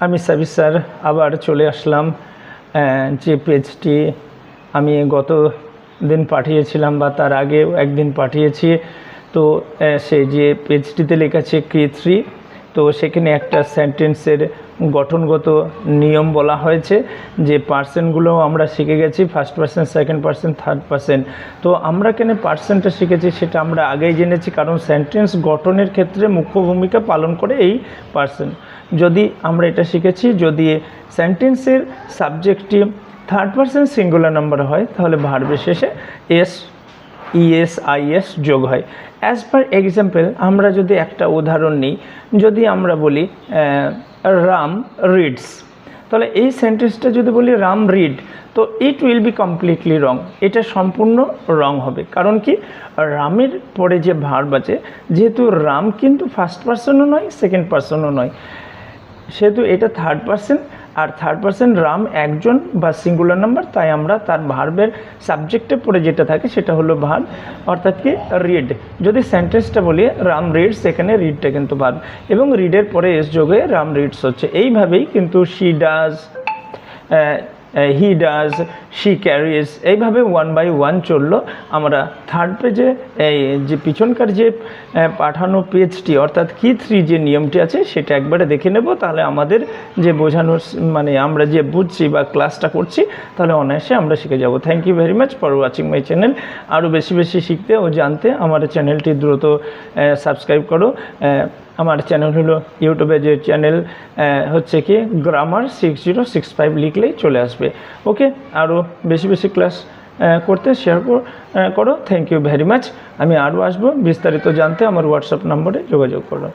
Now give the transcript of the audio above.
আমি সাবির স্যার আবার চলে আসলাম। যে পেজটি আমি গত দিন পাঠিয়েছিলাম বা তার আগেও একদিন পাঠিয়েছি, তো সেই যে পেজটিতে লেখা আছে K3, তো সেখানে একটা সেন্টেন্সের গঠনগত নিয়ম বলা হয়েছে, যে পার্সেন্টগুলো আমরা শিখে গেছি, first person, second person, third person. তো আমরা কেন পার্সেন্টটা শিখেছি সেটা আমরা আগেই জেনেছি, কারণ সেন্টেন্স গঠনের ক্ষেত্রে মুখ্য ভূমিকা পালন করে এই পার্সন। যদি আমরা এটা শিখেছি, যদি সেন্টেন্সের সাবজেক্টটি থার্ড পার্সন সিঙ্গুলার নাম্বার হয় তাহলে ভার্বের শেষে ES যোগ হয়। অ্যাজ পার এক্সাম্পল আমরা যদি একটা উদাহরণ নিই, যদি আমরা বলি রাম রিডস, তাহলে এই সেন্টেন্সটা যদি বলি রাম রিড, তো ইট উইল বি কমপ্লিটলি রং, এটা সম্পূর্ণ রং হবে। কারণ কি, রামের পরে যে ভার্ব আছে, যেহেতু রাম কিন্তু ফার্স্ট পার্সনও নয়, সেকেন্ড পার্সনও নয়, সেহেতু এটা থার্ড পার্সন, আর থার্ড পার্সন রাম একজন বা সিঙ্গুলার নাম্বার, তাই আমরা তার ভার্বের সাবজেক্টে পড়ে যেটা থাকে সেটা হলো ভার্ব, অর্থাৎ কি রিড। যদি সেন্টেন্সটা বলি রাম রিডস, এখানে রিডটা কিন্তু ভার্ব, এবং রিডের পরে এস যোগ হয়ে রাম রিডস হচ্ছে। এইভাবেই কিন্তু she does, he does, she carries, এইভাবে 1 বাই 1 চললো। আমরা থার্ড পেজে এই যে পিছনকার যে পাঠানো পেজটি অর্থাৎ K3 যে নিয়মটি আছে সেটা একবারে দেখে নেব, তাহলে আমাদের যে বোঝানোর মানে আমরা যে বুঝছি বা ক্লাসটা করছি তাহলে অনায়াসে আমরা শিখে যাব। Thank you very much for watching my channel. আরও বেশি বেশি শিখতে ও জানতে আমার চ্যানেলটি দ্রুত সাবস্ক্রাইব করো। আমার চ্যানেল হলো ইউটিউবে যে চ্যানেল হচ্ছে কি গ্রামার 6065 লিখলেই চলে আসবে। ওকে, আরও বেশি বেশি ক্লাস করতে শেয়ার করো। Thank you very much. আমি আরও আসবো, বিস্তারিত জানতে আমার হোয়াটসঅ্যাপ নম্বরে যোগাযোগ করো।